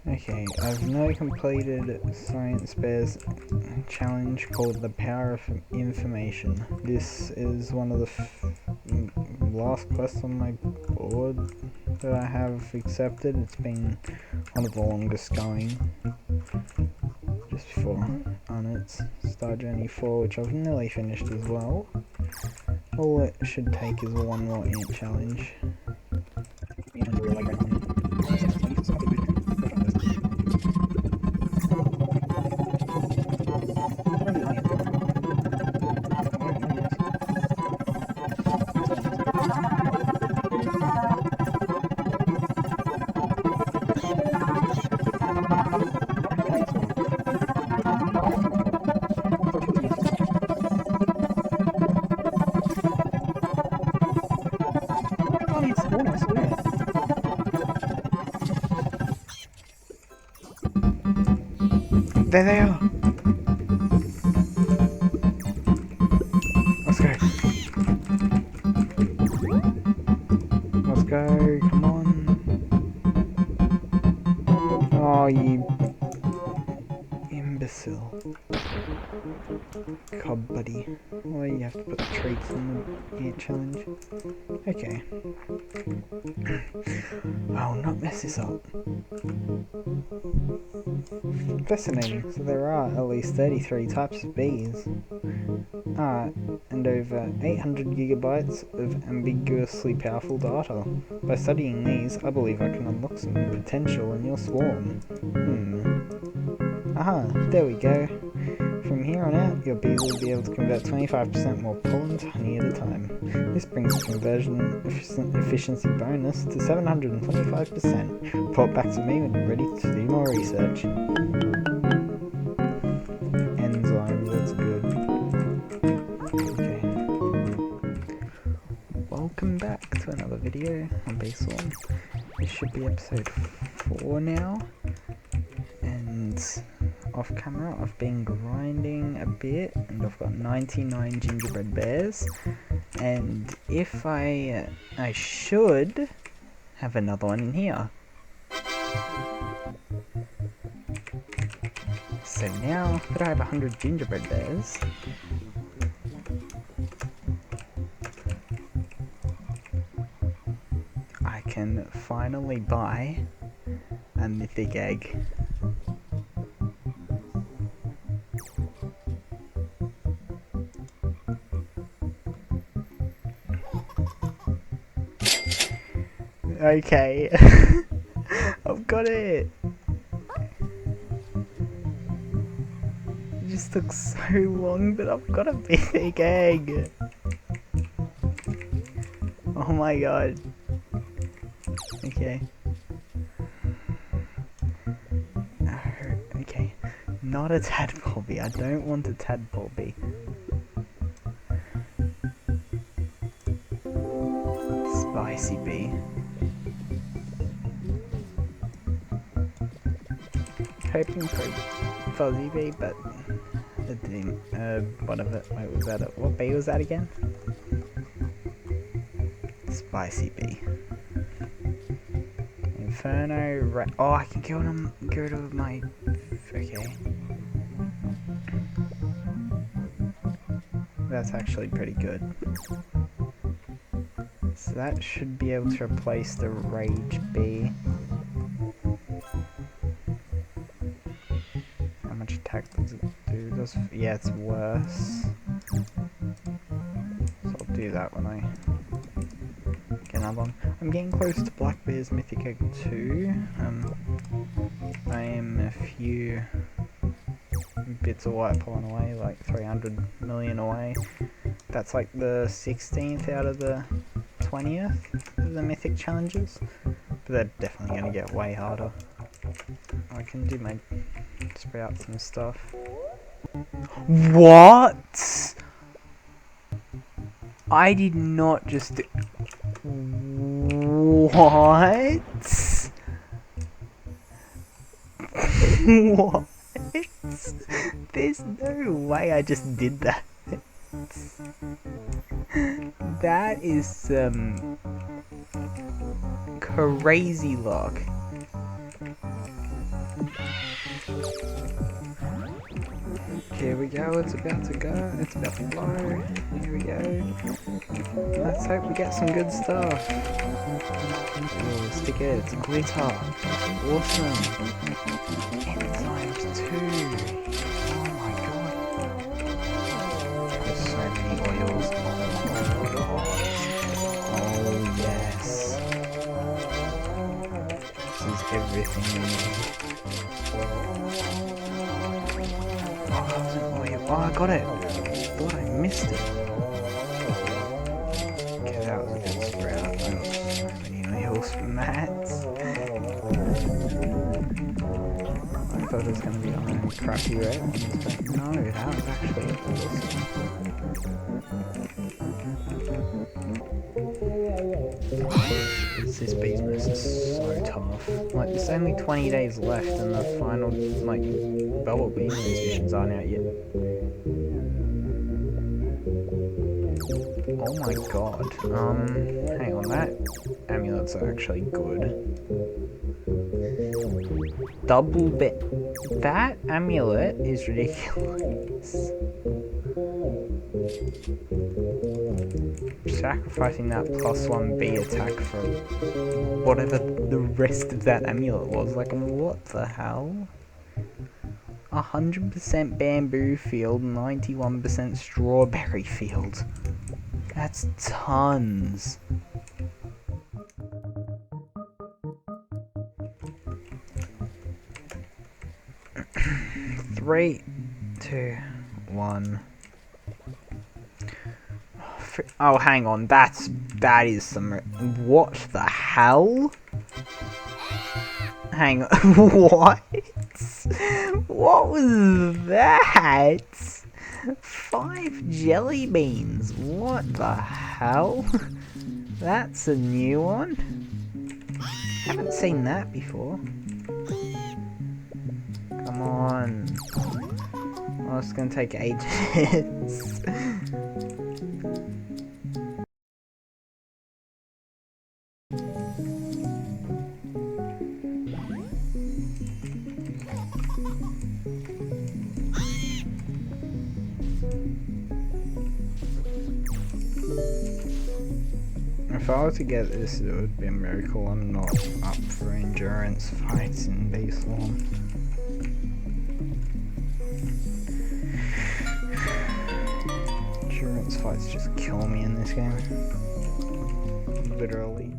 Okay, I've now completed Science Bear's challenge called The Power of Information. This is one of the last quests on my board that I have accepted. It's been one of the longest going, just before Onnit's Star Journey 4, which I've nearly finished as well. All it should take is one more ant challenge. There they are! Let's go. Let's go, come on. Oh, you imbecile. Cob buddy. Well, you have to put the treats in the ant challenge. Okay. I will not mess this up. Fascinating. So there are at least 33 types of bees. And over 800 gigabytes of ambiguously powerful data. By studying these, I believe I can unlock some potential in your swarm. Aha, there we go. From here on out, your bees will be able to convert 25% more pollen to honey at a time. This brings the conversion efficiency bonus to 725%. Report back to me when you're ready to do more research. Enzymes, that's good. Okay. Welcome back to another video on Beeswarm. This should be episode 4 now. And off camera I've been grinding a bit and I've got 99 gingerbread bears, and if I should have another one in here. So now that I have 100 gingerbread bears, I can finally buy a mythic egg. Okay, I've got it. It just took so long, but I've got a big egg. Oh my god. Okay. Okay. Not a tadpole bee. I don't want a tadpole bee. Spicy bee. Hoping for a fuzzy bee, but it didn't. What of it? Wait, was that it? What bee was that again? Spicy bee. Inferno. Oh, I can go to my. Okay. That's actually pretty good. So that should be able to replace the rage bee. How much attack does it do? Yeah, it's worse. So I'll do that when I get another one. I'm getting close to Black Bear's Mythic Egg 2. I am a few bits of white pollen away, like 300 million away. That's like the 16th out of the 20th of the mythic challenges, but they're definitely going to get way harder. I can do my sprouts and stuff. What? I did not just do... What? What? There's no way I just did that. That is some crazy luck. Here we go, it's about to go, it's about to blow. Here we go. Let's hope we get some good stuff. Oh, stickers, glitter. Awesome. Enzymes too. Oh my god. There's so many oils. Oh my god. Oh yes. This is everything we need. Oh, I got it! Thought I missed it. Okay, that was a good sprout. I got so many oils from that. I thought it was going to be on crappy red ones, but no, that was actually awesome. This business is so tough. Like, there's only 20 days left and the final, like, Bubble Beam missions aren't out yet. Oh my god. Hang on, that amulets are actually good. Double bit. That amulet is ridiculous. Sacrificing that +1 B attack for whatever the rest of that amulet was. Like, what the hell? 100% bamboo field, 91% strawberry field. That's tons. Three, two, one. Oh, hang on. That is some. What the hell? Hang on. What? What was that? 5 jelly beans. What the hell? That's a new one. Haven't seen that before. Come on. Oh, it's gonna take ages. If I were to get this, it would be a miracle. I'm not up for endurance fights in Beastorm. Endurance fights just kill me in this game. Literally.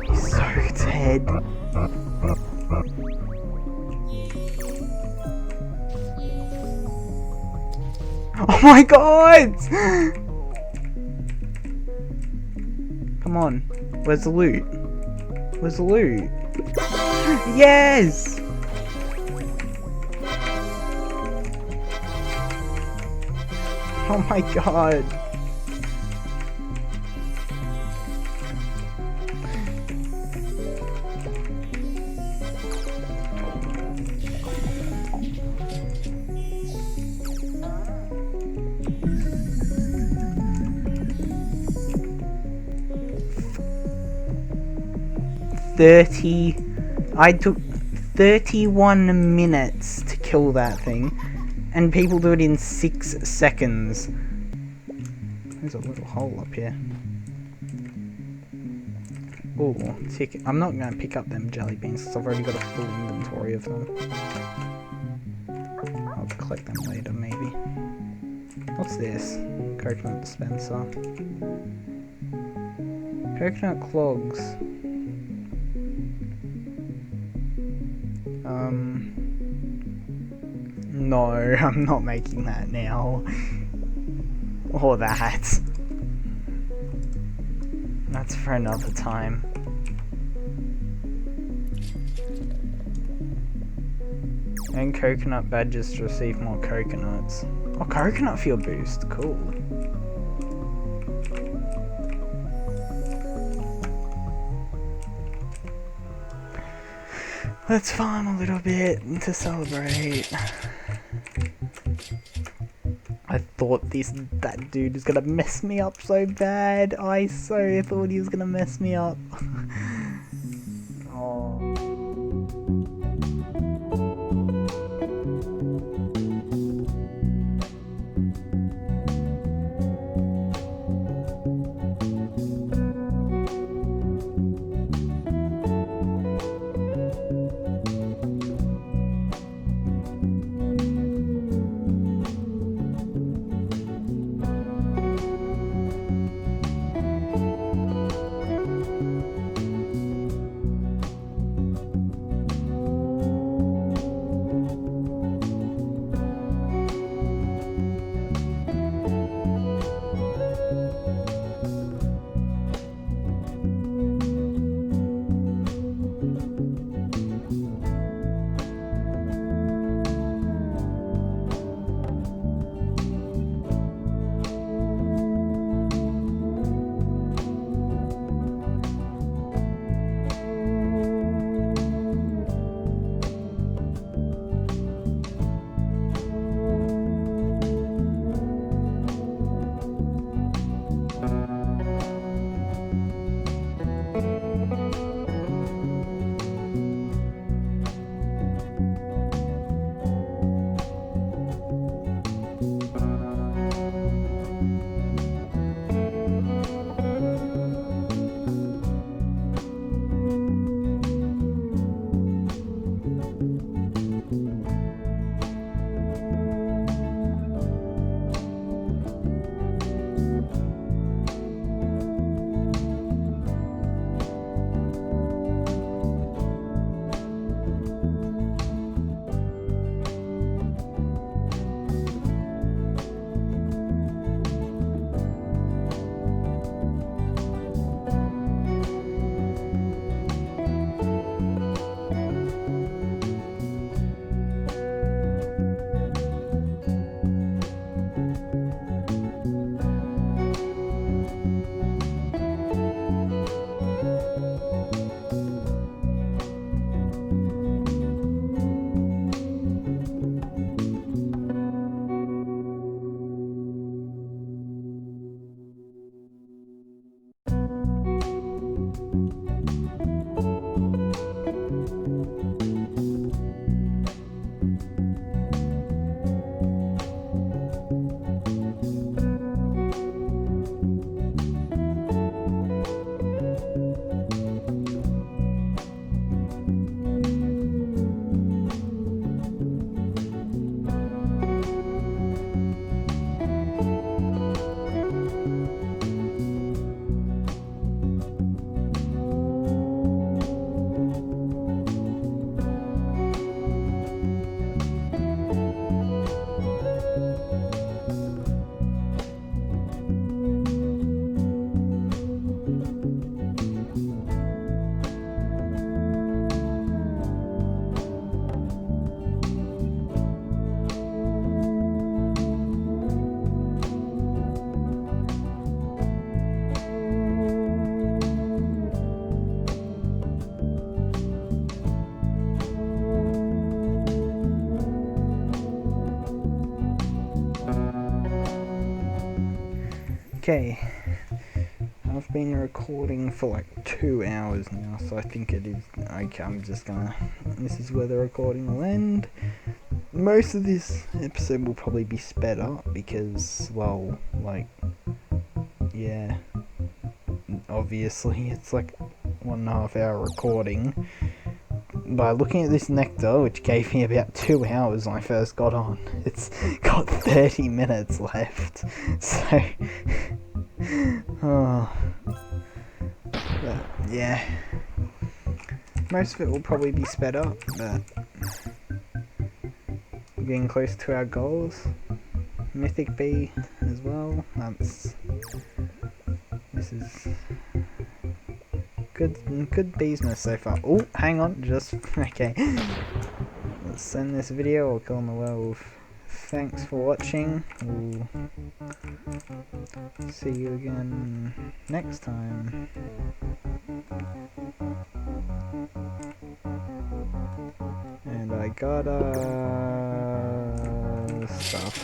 He's so dead. Oh my god! Come on. Where's the loot? Where's the loot? Yes! Oh my god. I took 31 minutes to kill that thing, and people do it in 6 seconds. There's a little hole up here. Ooh, ticket. I'm not going to pick up them jelly beans because I've already got a full inventory of them. I'll collect them later, maybe. What's this? Coconut dispenser. Coconut clogs. No, I'm not making that now. Or that. That's for another time. And coconut badges to receive more coconuts. Oh, coconut fuel boost. Cool. Let's farm a little bit to celebrate. I thought that dude was gonna mess me up so bad. I so thought he was gonna mess me up. Oh. Okay, I've been recording for like 2 hours now, so I think it is okay. This is where the recording will end. Most of this episode will probably be sped up because, well, like, yeah, obviously it's like 1.5 hour recording. By looking at this nectar, which gave me about 2 hours when I first got on, it's got 30 minutes left. So, oh, but yeah, most of it will probably be sped up, but we're getting close to our goals. Mythic bee as well. This is good business so far. Oh, hang on, just okay. Let's send this video or kill the werewolf. Thanks for watching. We'll see you again next time. And I gotta stuff.